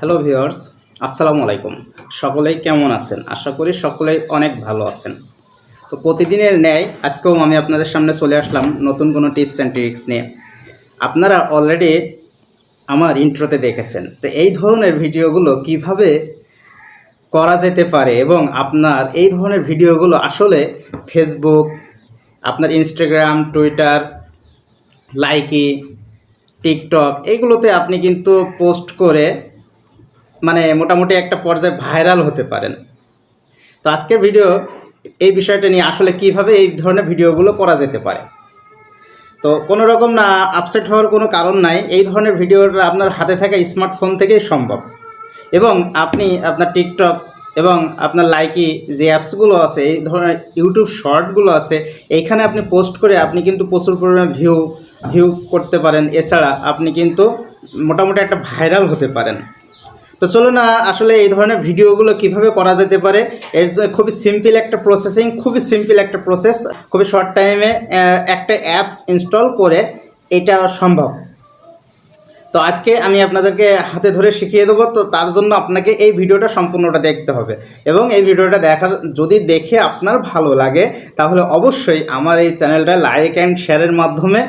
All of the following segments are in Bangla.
হ্যালো ভিউয়ার্স, আসসালামু আলাইকুম। সকলেই কেমন আছেন? আশা করি সকলেই অনেক ভালো আছেন। তো প্রতিদিনের ন্যায় আজকেও আমি আপনাদের সামনে চলে আসলাম নতুন কোনো টিপস অ্যান্ড ট্রিক্স নিয়ে। আপনারা অলরেডি আমার ইন্ট্রোতে দেখেছেন। তো এই ধরনের ভিডিওগুলো কিভাবে করা যেতে পারে এবং আপনার এই ধরনের ভিডিওগুলো আসলে ফেসবুক, আপনার ইনস্টাগ্রাম, টুইটার, লাইকি, টিকটক এইগুলোতে আপনি কিন্তু পোস্ট করে মানে মোটামুটি একটা পর্যায়ে ভাইরাল হতে পারেন। তো আজকের ভিডিও এই বিষয়টা নিয়ে আসলে কিভাবে এই ধরনের ভিডিওগুলো করা যেতে পারে। তো কোনো রকম না আপসেট হওয়ার কোনো কারণ নাই। এই ধরনের ভিডিওটা আপনার হাতে থাকা স্মার্টফোন থেকেই সম্ভব এবং আপনি আপনার টিকটক এবং আপনার লাইকি যে অ্যাপসগুলো আছে, এই ধরনের ইউটিউব শর্টগুলো আছে, এইখানে আপনি পোস্ট করে আপনি কিন্তু প্রচুর পরিমাণে ভিউ করতে পারেন। এছাড়া আপনি কিন্তু মোটামুটি একটা ভাইরাল হতে পারেন। তো চলো না আসলে এই ধরনের ভিডিওগুলো কিভাবে করা যেতে পারে। এর খুবই সিম্পল একটা প্রসেস, খুবই শর্ট টাইমে একটা অ্যাপস ইনস্টল করে এটা সম্ভব। তো আজকে আমি আপনাদেরকে হাতে ধরে শিখিয়ে দেবো। তো তার জন্য আপনাকে এই ভিডিওটা সম্পূর্ণটা দেখতে হবে এবং এই ভিডিওটা যদি দেখে আপনার ভালো লাগে তাহলে অবশ্যই আমার এই চ্যানেলটা লাইক অ্যান্ড শেয়ারের মাধ্যমে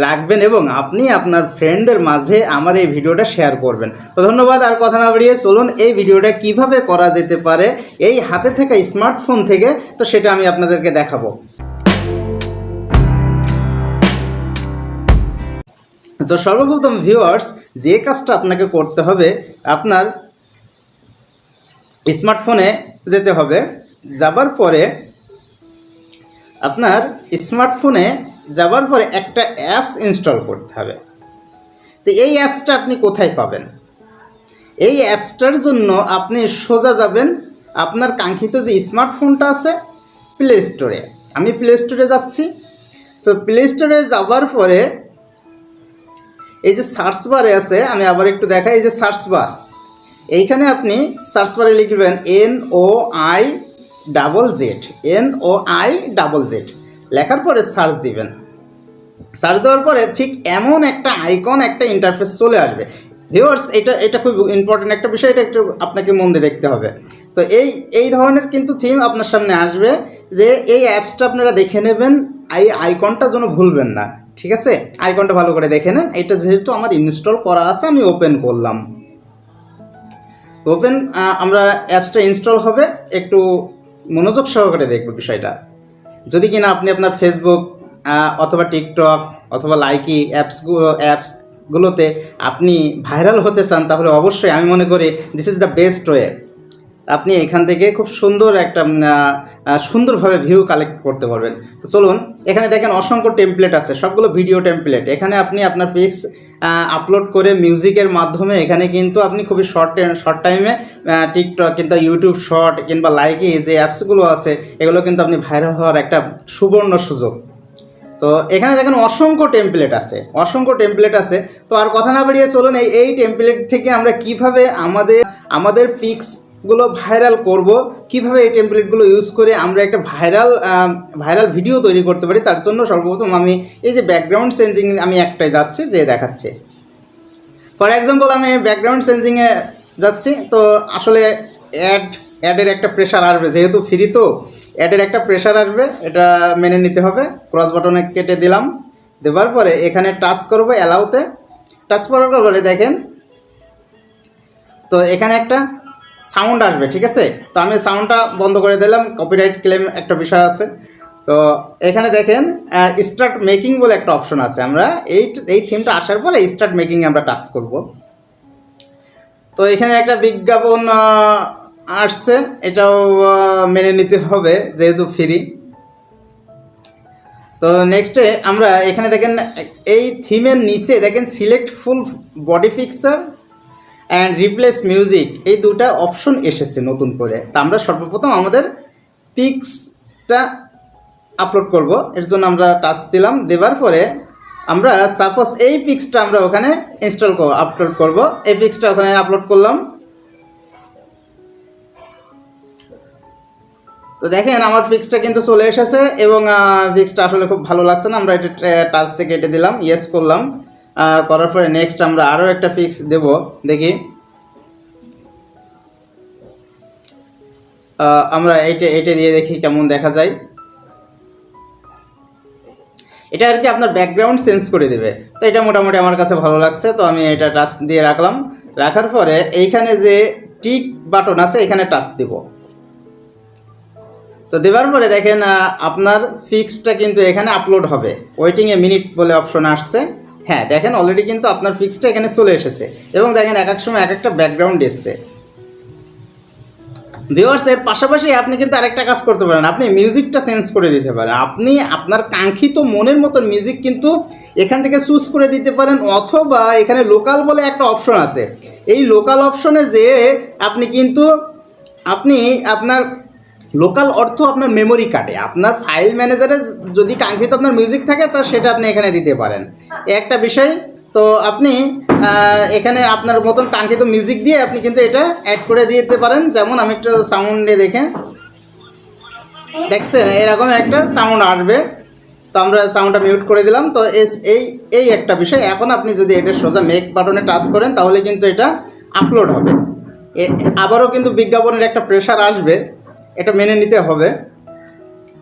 রাখবেন এবং আপনি আপনার ফ্রেন্ডদের মাঝে আমার এই ভিডিওটা শেয়ার করবেন। তো ধন্যবাদ। আর কথা না বাড়িয়ে চলুন এই ভিডিওটা কিভাবে করা যেতে পারে এই হাতে থাকা স্মার্টফোন থেকে, তো সেটা আমি আপনাদেরকে দেখাবো। তো সর্বপ্রথম ভিউয়ার্স, যে কাজটা আপনাকে করতে হবে, আপনার স্মার্টফোনে যেতে হবে। যাবার পরে একটা অ্যাপস ইনস্টল করতে হবে। তো এই অ্যাপসটা আপনি কোথায় পাবেন? এই অ্যাপসটার জন্য আপনি সোজা যাবেন আপনার কাঙ্ক্ষিত যে স্মার্টফোনটা আছে প্লে স্টোরে। আমি প্লে স্টোরে যাচ্ছি। তো প্লে স্টোরে যাবার পরে এই যে সার্চ বারে আছে, আমি আবার একটু দেখাই, এই যে সার্চ বার, এইখানে আপনি সার্চ বারে লিখবেন NOIZZ, লেখার পরে সার্চ দিবেন। সার্চ দেওয়ার পরে ঠিক এমন একটা আইকন, একটা ইন্টারফেস চলে আসবে। ভিউয়ার্স, এটা খুব ইম্পর্টেন্ট একটা বিষয়, এটা একটু আপনাকে মন দিয়ে দেখতে হবে। তো এই ধরনের কিন্তু থিম আপনার সামনে আসবে যে এই অ্যাপসটা আপনারা দেখে নেবেন, এই আইকনটা যেন ভুলবেন না। ঠিক আছে, আইকনটা ভালো করে দেখে নেন। এটা যেহেতু আমার ইনস্টল করা আছে, আমি ওপেন করলাম। আমরা অ্যাপসটা ইনস্টল হবে, একটু মনোযোগ সহকারে দেখব বিষয়টা। যদি কিনা আপনি আপনার ফেসবুক অথবা টিকটক অথবা লাইকি অ্যাপসগুলোতে আপনি ভাইরাল হতে চান, তাহলে অবশ্যই আমি মনে করি this is the best way. আপনি এখান থেকে খুব সুন্দরভাবে ভিউ কালেক্ট করতে পারবেন। তো চলুন, এখানে দেখেন অসংখ্য টেমপ্লেট আছে, সবগুলো ভিডিও টেমপ্লেট। এখানে আপনি আপনার পিক্স আপলোড করে মিউজিকের মাধ্যমে এখানে কিন্তু আপনি খুবই শর্ট টাইমে টিকটক কিংবা ইউটিউব শর্ট কিংবা লাইকি যে অ্যাপসগুলো আছে এগুলো কিন্তু আপনি ভাইরাল হওয়ার একটা সুবর্ণ সুযোগ। তো এখানে দেখেন অসংখ্য টেমপ্লেট আছে। তো আর কথা না বাড়িয়ে চলুন এই টেমপ্লেট থেকে আমরা কিভাবে আমাদের পিক্সগুলো ভাইরাল করব, কিভাবে এই টেমপ্লেটগুলো ইউজ করে আমরা একটা ভাইরাল ভিডিও তৈরি করতে পারি। তার জন্য সর্বপ্রথম আমি এই যে ব্যাকগ্রাউন্ড চেঞ্জিং আমি একটাই যাচ্ছি, যে দেখাচ্ছে। ফর এক্সাম্পল আমি ব্যাকগ্রাউন্ড চেঞ্জিংয়ে যাচ্ছি। তো আসলে অ্যাডের একটা প্রেশার আসবে, যেহেতু ফ্রি তো অ্যাডের একটা প্রেশার আসবে, এটা মেনে নিতে হবে। ক্রস বাটনে কেটে দিলাম, দেওয়ার পরে এখানে টাচ করব, অ্যালাউতে টাচ করার পরে দেখেন তো এখানে একটা সাউন্ড আসবে। ঠিক আছে, তো আমি সাউন্ডটা বন্ধ করে দিলাম, কপিরাইট ক্লেম একটা বিষয় আছে। তো তো এখানে দেখেন স্টার্ট মেকিং বলে একটা অপশন আছে, আমরা এই থিমটা আসার পরে স্টার্ট মেকিং আমরা টাচ করব। তো এখানে একটা বিজ্ঞাপন আসছে, এটাও মেনে নিতে হবে যেহেতু ফ্রি। তো নেক্সটে আমরা এখানে দেখেন এই থিমের নিচে দেখেন select full body picture and replace music, এই দুটা অপশন এসেছে নতুন করে। তা আমরা সর্বপ্রথম আমাদের পিক্সটা আপলোড করব, এর জন্য আমরা টাচ দিলাম। দেওয়ার পরে আমরা সাপোজ এই পিক্সটা আমরা ওখানে আপলোড করব, এই পিক্সটা ওখানে আপলোড করলাম। তো দেখেন আমার পিক্সটা কিন্তু চলে এসেছে এবং পিক্সটা আসলে খুব ভালো লাগছে না, আমরা এটা টাচ থেকে কেটে দিলাম, ইয়েস করলাম। করার পরে নেক্সট আমরা আরও একটা পিক্স দেব, দেখি আমরা এইটা দিয়ে দেখি কেমন দেখা যায়। এটা আর কি আপনার ব্যাকগ্রাউন্ড চেঞ্জ করে দেবে। তো এটা মোটামুটি আমার কাছে ভালো লাগছে, তো আমি এটা টাচ দিয়ে রাখলাম। রাখার পরে এইখানে যে টিক বাটন আছে এখানে টাচ দেব। তো দেওয়ার পরে দেখেন আপনার পিক্সটা কিন্তু এখানে আপলোড হবে, ওয়েটিংয়ে মিনিট বলে অপশন আসছে। হ্যাঁ দেখেন অলরেডি কিন্তু আপনার পিক্সটা এখানে চলে এসেছে এবং দেখেন এক এক সময় এক একটা ব্যাকগ্রাউন্ড এসছে। ভিউয়ার্স এর পাশাপাশি আপনি কিন্তু আরেকটা কাজ করতে পারেন, আপনি মিউজিকটা চেঞ্জ করে দিতে পারেন। আপনি আপনার কাঙ্ক্ষিত মনের মতন মিউজিক কিন্তু এখান থেকে চুজ করে দিতে পারেন, অথবা এখানে লোকাল বলে একটা অপশন আছে, এই লোকাল অপশনে যে আপনি কিন্তু আপনার লোকাল অর্থ আপনার মেমোরি কার্ডে, আপনার ফাইল ম্যানেজারে যদি কাঙ্ক্ষিত আপনার মিউজিক থাকে তো সেটা আপনি এখানে দিতে পারেন, একটা বিষয়। তো আপনি এখানে আপনার মতন কাঙ্ক্ষিত মিউজিক দিয়ে আপনি কিন্তু এটা অ্যাড করে দিতে পারেন। যেমন আমি একটা সাউন্ডে দেখছেন এরকম একটা সাউন্ড আসবে, তো আমরা সাউন্ডটা মিউট করে দিলাম। তো এই একটা বিষয়। এখন আপনি যদি এটা সোজা মেক বাটনে টাচ করেন তাহলে কিন্তু এটা আপলোড হবে। আবারও কিন্তু বিজ্ঞাপনের একটা প্রেশার আসবে, এটা মেনে নিতে হবে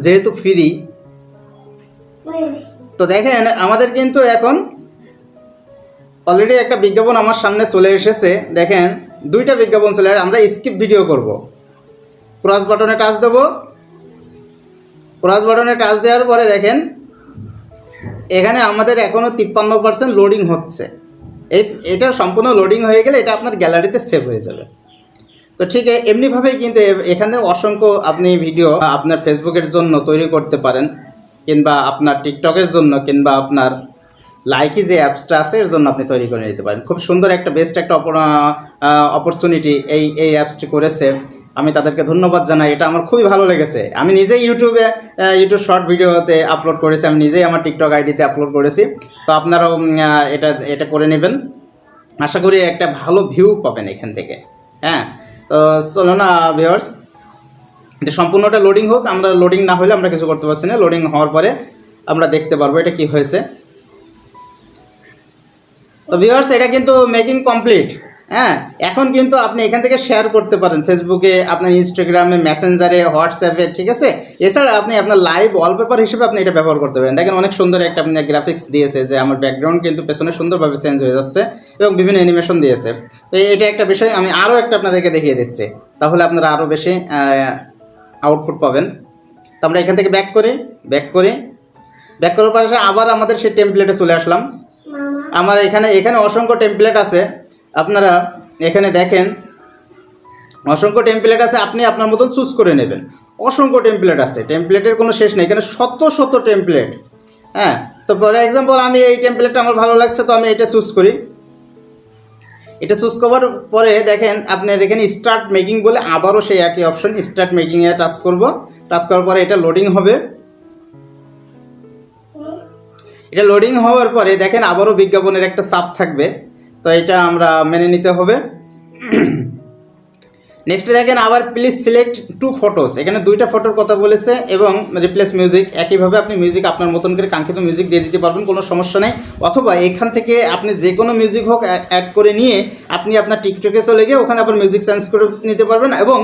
যেহেতু ফ্রি। তো দেখেন আমাদের কিন্তু এখন অলরেডি একটা বিজ্ঞাপন আমার সামনে চলে এসেছে। দেখেন দুইটা বিজ্ঞাপন চলে আসে। আমরা স্কিপ ভিডিও করব, ক্রস বাটনে টাচ দেব। ক্রস বাটনে টাচ দেওয়ার পরে দেখেন এখানে আমাদের এখনও 53% লোডিং হচ্ছে। এটা সম্পূর্ণ লোডিং হয়ে গেলে এটা আপনার গ্যালারিতে সেভ হয়ে যাবে। তো ঠিক এমনিভাবেই কিন্তু এখানে অসংখ্য আপনি ভিডিও আপনার ফেসবুকের জন্য তৈরি করতে পারেন, কিংবা আপনার টিকটকের জন্য, কিংবা আপনার লাইকি যে অ্যাপসটা আছে এর জন্য আপনি তৈরি করে নিতে পারেন। খুব সুন্দর একটা বেস্ট একটা অপরচুনিটি এই অ্যাপসটি করেছে, আমি তাদেরকে ধন্যবাদ জানাই। এটা আমার খুবই ভালো লেগেছে। আমি নিজেই ইউটিউব শর্ট ভিডিওতে আপলোড করেছি, আমি নিজেই আমার টিকটক আইডিতে আপলোড করেছি। তো আপনারাও এটা করে নেবেন, আশা করি একটা ভালো ভিউ পাবেন এখান থেকে। হ্যাঁ, তো চলো না ভিউয়ার্স, এটা সম্পূর্ণটা লোডিং হোক। আমরা লোডিং না হলে আমরা কিছু করতে পারছি না, লোডিং হওয়ার পরে আমরা দেখতে পারবো এটা কি হয়েছে। তো ভিউয়ার্স এটা কিন্তু মেকিং কমপ্লিট। হ্যাঁ, এখন কিন্তু আপনি এখান থেকে শেয়ার করতে পারেন ফেসবুকে, আপনার ইনস্টাগ্রামে, মেসেঞ্জারে, হোয়াটসঅ্যাপে, ঠিক আছে। এছাড়া আপনি আপনার লাইভ ওয়ালপেপার হিসেবে আপনি এটা ব্যবহার করতে পারেন। দেখেন অনেক সুন্দর একটা আপনি গ্রাফিক্স দিয়েছে, যে আমার ব্যাকগ্রাউন্ড কিন্তু পেছনে সুন্দরভাবে চেঞ্জ হয়ে যাচ্ছে এবং বিভিন্ন অ্যানিমেশন দিয়েছে। তো এটা একটা বিষয়। আমি আরও একটা আপনাদেরকে দেখিয়ে দিচ্ছি, তাহলে আপনারা আরও বেশি আউটপুট পাবেন। তো আমরা এখান থেকে ব্যাক করার পরে আবার আমাদের সেই টেমপ্লেটে চলে আসলাম। আমার এখানে অসংখ্য টেমপ্লেট আছে, আপনারা এখানে দেখেন অসংখ্য টেমপ্লেট আছে, আপনি আপনার মতন চুজ করে নেবেন। অসংখ্য টেমপ্লেট আছে, টেমপ্লেটের কোনো শেষ নেই, এখানে শত টেমপ্লেট। হ্যাঁ, তো ফর এক্সাম্পল আমি এই টেমপ্লেটটা আমার ভালো লাগছে, তো আমি এটা চুজ করি। এটা চুজ করার পরে দেখেন আপনার এখানে স্টার্ট মেকিং বলে আবারও সেই একই অপশন, স্টার্ট মেকিংয়ে টাচ করব। টাচ করার পরে এটা লোডিং হবে। এটা লোডিং হওয়ার পরে দেখেন আবারও বিজ্ঞাপনের একটা চাপ থাকবে, তো এটা আমরা মেনে নিতে হবে। নেক্সট দেখেন আবার প্লিজ সিলেক্ট 2 ফটোস, এখানে 2টা ফটোর কথা বলেছে এবং রিপ্লেস মিউজিক। একইভাবে আপনি মিউজিক আপনার মতন করে কাঙ্ক্ষিত মিউজিক দিয়ে দিতে পারবেন, কোনো সমস্যা নেই। অথবা এখান থেকে আপনি যে কোনো মিউজিক হোক অ্যাড করে নিয়ে আপনি আপনার টিকটকে চলে গিয়ে ওখানে আবার মিউজিক চেঞ্জ করে নিতে পারবেন, এবং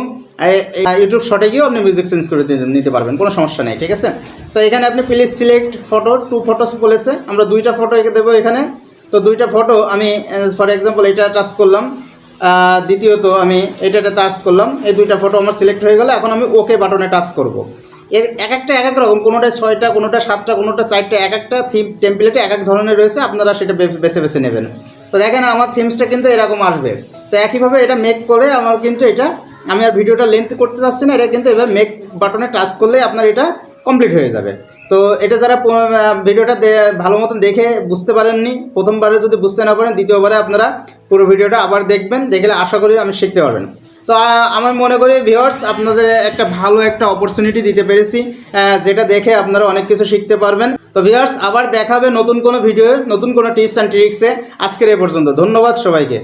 ইউটিউব শর্টে গিয়েও আপনি মিউজিক চেঞ্জ করে নিতে পারবেন, কোনো সমস্যা নেই, ঠিক আছে। তো এখানে আপনি প্লিজ সিলেক্ট ফটো 2 ফটোস বলেছে, আমরা 2টা ফটো দেবো এখানে। তো 2টা ফটো আমি ফর এক্সাম্পল এটা টাচ করলাম, দ্বিতীয়ত আমি এটাতে টাচ করলাম, এই 2টা ফটো আমার সিলেক্ট হয়ে গেল। এখন আমি ওকে বাটনে টাচ করব। এর এক একটা এক এক রকম, কোনোটা 6টা, কোনোটা 7টা, কোনোটা 4টা, এক একটা থিম টেমপ্লেটে এক এক ধরনের রয়েছে, আপনারা সেটা বেছে বেছে নেবেন। তো দেখেন আমার থিমসটা কিন্তু এরকম আসবে। তো একইভাবে এটা মেক করে আমার কিন্তু এটা, আমি আর ভিডিওটা লেন্থ করতে চাচ্ছি না, এটা কিন্তু এবার মেক বাটনে টাচ করলে আপনার এটা কমপ্লিট হয়ে যাবে। তো এটা যারা ভিডিওটা ভালো মতন দেখে বুঝতে পারেননি, প্রথমবারে যদি বুঝতে না পারেন, দ্বিতীয়বারে আপনারা পুরো ভিডিওটা আবার দেখবেন, দেখলে আশা করি আমি শিখতে পারবেন। তো আমি মনে করি ভিউয়ার্স আপনাদের একটা ভালো একটা অপরচুনিটি দিতে পেরেছি, যেটা দেখে আপনারা অনেক কিছু শিখতে পারবেন। তো ভিউয়ার্স আবার দেখাবে নতুন কোনো ভিডিও, নতুন কোনো টিপস অ্যান্ড ট্রিক্সে। আজকের এ পর্যন্ত, ধন্যবাদ সবাইকে।